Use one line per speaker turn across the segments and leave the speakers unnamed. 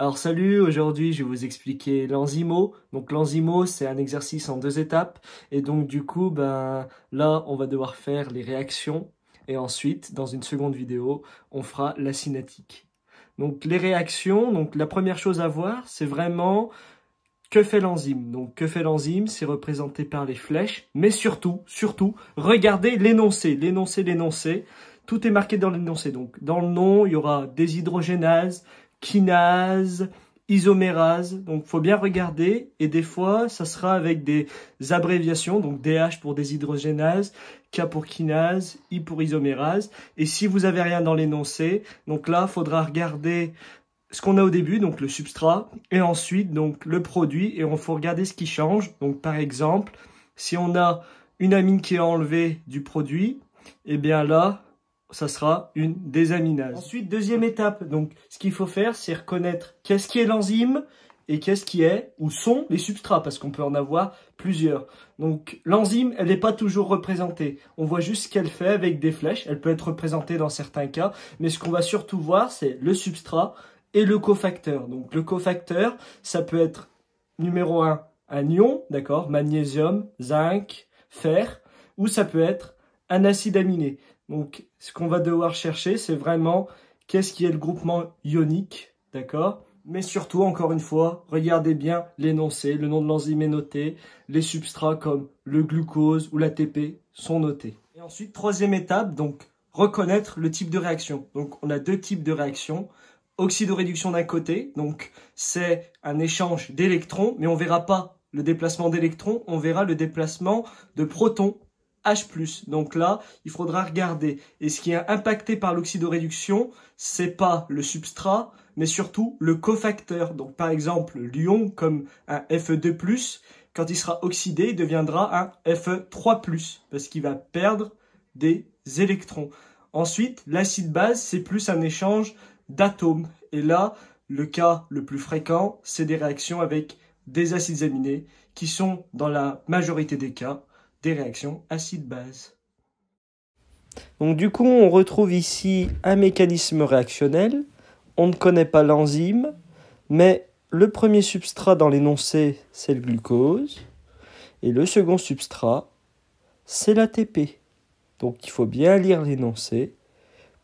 Alors salut, aujourd'hui je vais vous expliquer l'enzymo. Donc l'enzymo c'est un exercice en 2 étapes et donc du coup là on va devoir faire les réactions et ensuite dans une seconde vidéo on fera la cinétique. Donc les réactions, donc la première chose à voir c'est vraiment que fait l'enzyme. Donc que fait l'enzyme, c'est représenté par les flèches, mais surtout, regardez l'énoncé. Tout est marqué dans l'énoncé. Donc dans le nom, il y aura déshydrogénase, kinase, isomérase. Donc faut bien regarder et des fois, ça sera avec des abréviations. Donc DH pour déshydrogénase, K pour kinase, I pour isomérase. Et si vous avez rien dans l'énoncé, donc là, faudra regarder ce qu'on a au début, donc le substrat, et ensuite donc le produit, et on faut regarder ce qui change. Donc par exemple, si on a une amine qui est enlevée du produit, et bien là, ça sera une désaminase. Ensuite, deuxième étape, donc ce qu'il faut faire, c'est reconnaître qu'est-ce qui est l'enzyme et qu'est-ce qui est ou sont les substrats, parce qu'on peut en avoir plusieurs. Donc l'enzyme, elle n'est pas toujours représentée. On voit juste ce qu'elle fait avec des flèches. Elle peut être représentée dans certains cas, mais ce qu'on va surtout voir, c'est le substrat et le cofacteur. Donc le cofacteur, ça peut être numéro 1, un ion, d'accord, magnésium, zinc, fer, ou ça peut être un acide aminé. Donc ce qu'on va devoir chercher, c'est vraiment qu'est-ce qui est le groupement ionique, d'accord? Mais surtout, encore une fois, regardez bien l'énoncé, le nom de l'enzyme est noté, les substrats comme le glucose ou l'ATP sont notés. Et ensuite, troisième étape, donc reconnaître le type de réaction. Donc on a deux types de réactions. Oxydoréduction d'un côté, donc c'est un échange d'électrons, mais on ne verra pas le déplacement d'électrons, on verra le déplacement de protons H+. Donc là, il faudra regarder. Et ce qui est impacté par l'oxydoréduction, c'est pas le substrat, mais surtout le cofacteur. Donc par exemple, l'ion comme un Fe2+, quand il sera oxydé, il deviendra un Fe3+, parce qu'il va perdre des électrons. Ensuite, l'acide base, c'est plus un échange d'atomes. Et là, le cas le plus fréquent, c'est des réactions avec des acides aminés qui sont, dans la majorité des cas, des réactions acide-base. Donc du coup, on retrouve ici un mécanisme réactionnel. On ne connaît pas l'enzyme, mais le premier substrat dans l'énoncé, c'est le glucose. Et le second substrat, c'est l'ATP. Donc il faut bien lire l'énoncé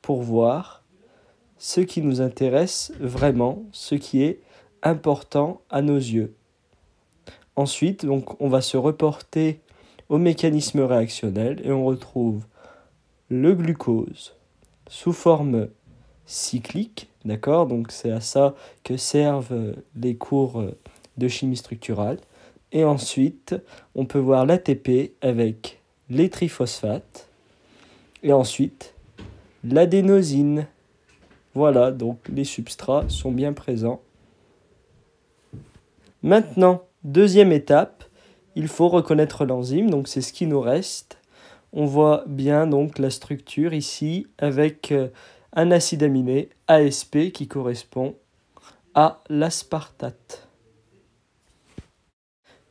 pour voir ce qui nous intéresse vraiment, ce qui est important à nos yeux. Ensuite, donc, on va se reporter au mécanisme réactionnel et on retrouve le glucose sous forme cyclique, d'accord? Donc c'est à ça que servent les cours de chimie structurale. Et ensuite, on peut voir l'ATP avec les triphosphates et ensuite l'adénosine. Voilà, donc les substrats sont bien présents. Maintenant, deuxième étape, il faut reconnaître l'enzyme, donc c'est ce qui nous reste. On voit bien donc la structure ici avec un acide aminé, ASP, qui correspond à l'aspartate.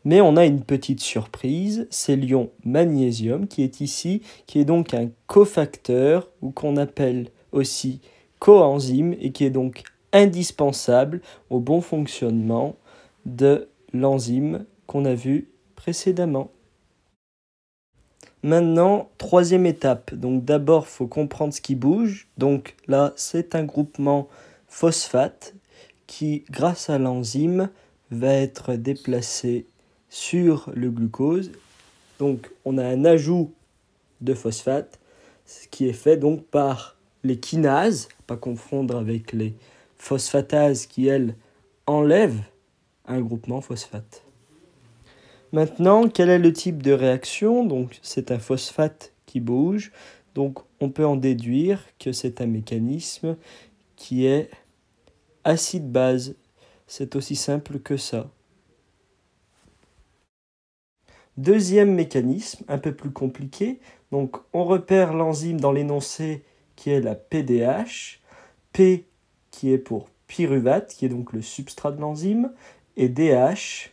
Mais on a une petite surprise, c'est l'ion magnésium qui est ici, qui est donc un cofacteur ou qu'on appelle aussi coenzyme et qui est donc indispensable au bon fonctionnement de l'enzyme qu'on a vu précédemment. Maintenant, troisième étape. Donc d'abord, il faut comprendre ce qui bouge. Donc là, c'est un groupement phosphate qui, grâce à l'enzyme, va être déplacé sur le glucose. Donc on a un ajout de phosphate, ce qui est fait donc par les kinases, pas confondre avec les phosphatases qui, elles, enlèvent un groupement phosphate. Maintenant, quel est le type de réaction? Donc, c'est un phosphate qui bouge. Donc, on peut en déduire que c'est un mécanisme qui est acide-base. C'est aussi simple que ça. Deuxième mécanisme, un peu plus compliqué. Donc, on repère l'enzyme dans l'énoncé qui est la PDH. P qui est pour pyruvate, qui est donc le substrat de l'enzyme. Et DH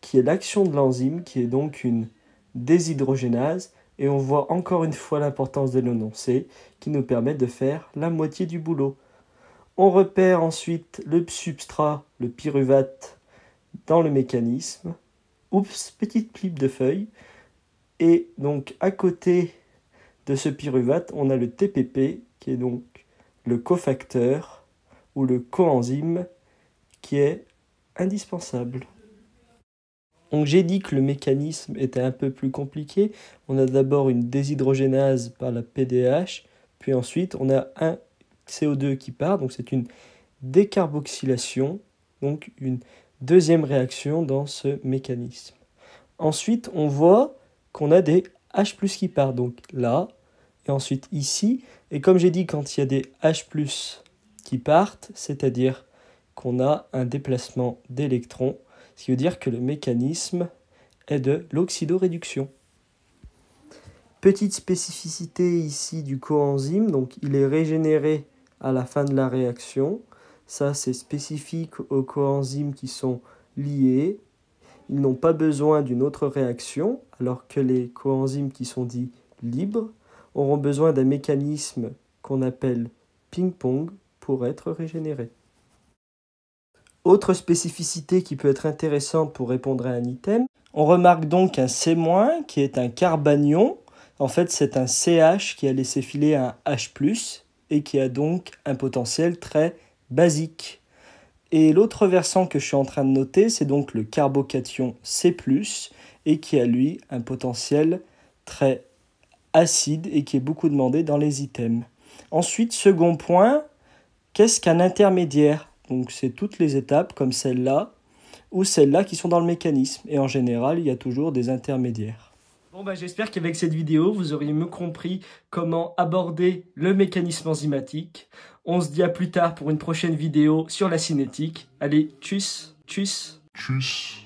qui est l'action de l'enzyme, qui est donc une déshydrogénase. Et on voit encore une fois l'importance de l'énoncé, qui nous permet de faire la moitié du boulot. On repère ensuite le substrat, le pyruvate, dans le mécanisme. Oups, petite clip de feuille. Et donc à côté de ce pyruvate, on a le TPP, qui est donc le cofacteur ou le coenzyme qui est indispensable. Donc j'ai dit que le mécanisme était un peu plus compliqué. On a d'abord une déshydrogénase par la PDH, puis ensuite on a un CO2 qui part, donc c'est une décarboxylation, donc une deuxième réaction dans ce mécanisme. Ensuite on voit qu'on a des H+ qui partent, donc là, et ensuite ici. Et comme j'ai dit, quand il y a des H+ qui partent, c'est-à-dire qu'on a un déplacement d'électrons, ce qui veut dire que le mécanisme est de l'oxydoréduction. Petite spécificité ici du coenzyme, donc il est régénéré à la fin de la réaction. Ça, c'est spécifique aux coenzymes qui sont liés. Ils n'ont pas besoin d'une autre réaction, alors que les coenzymes qui sont dits libres auront besoin d'un mécanisme qu'on appelle ping-pong pour être régénérés. Autre spécificité qui peut être intéressante pour répondre à un item, on remarque donc un C- qui est un carbanion. En fait, c'est un CH qui a laissé filer un H+, et qui a donc un potentiel très basique. Et l'autre versant que je suis en train de noter, c'est donc le carbocation C+, et qui a lui un potentiel très acide et qui est beaucoup demandé dans les items. Ensuite, second point, qu'est-ce qu'un intermédiaire? Donc c'est toutes les étapes comme celle-là ou celles-là qui sont dans le mécanisme. Et en général, il y a toujours des intermédiaires. Bon, j'espère qu'avec cette vidéo, vous auriez mieux compris comment aborder le mécanisme enzymatique. On se dit à plus tard pour une prochaine vidéo sur la cinétique. Allez, tchuss, tchuss.
Tchuss.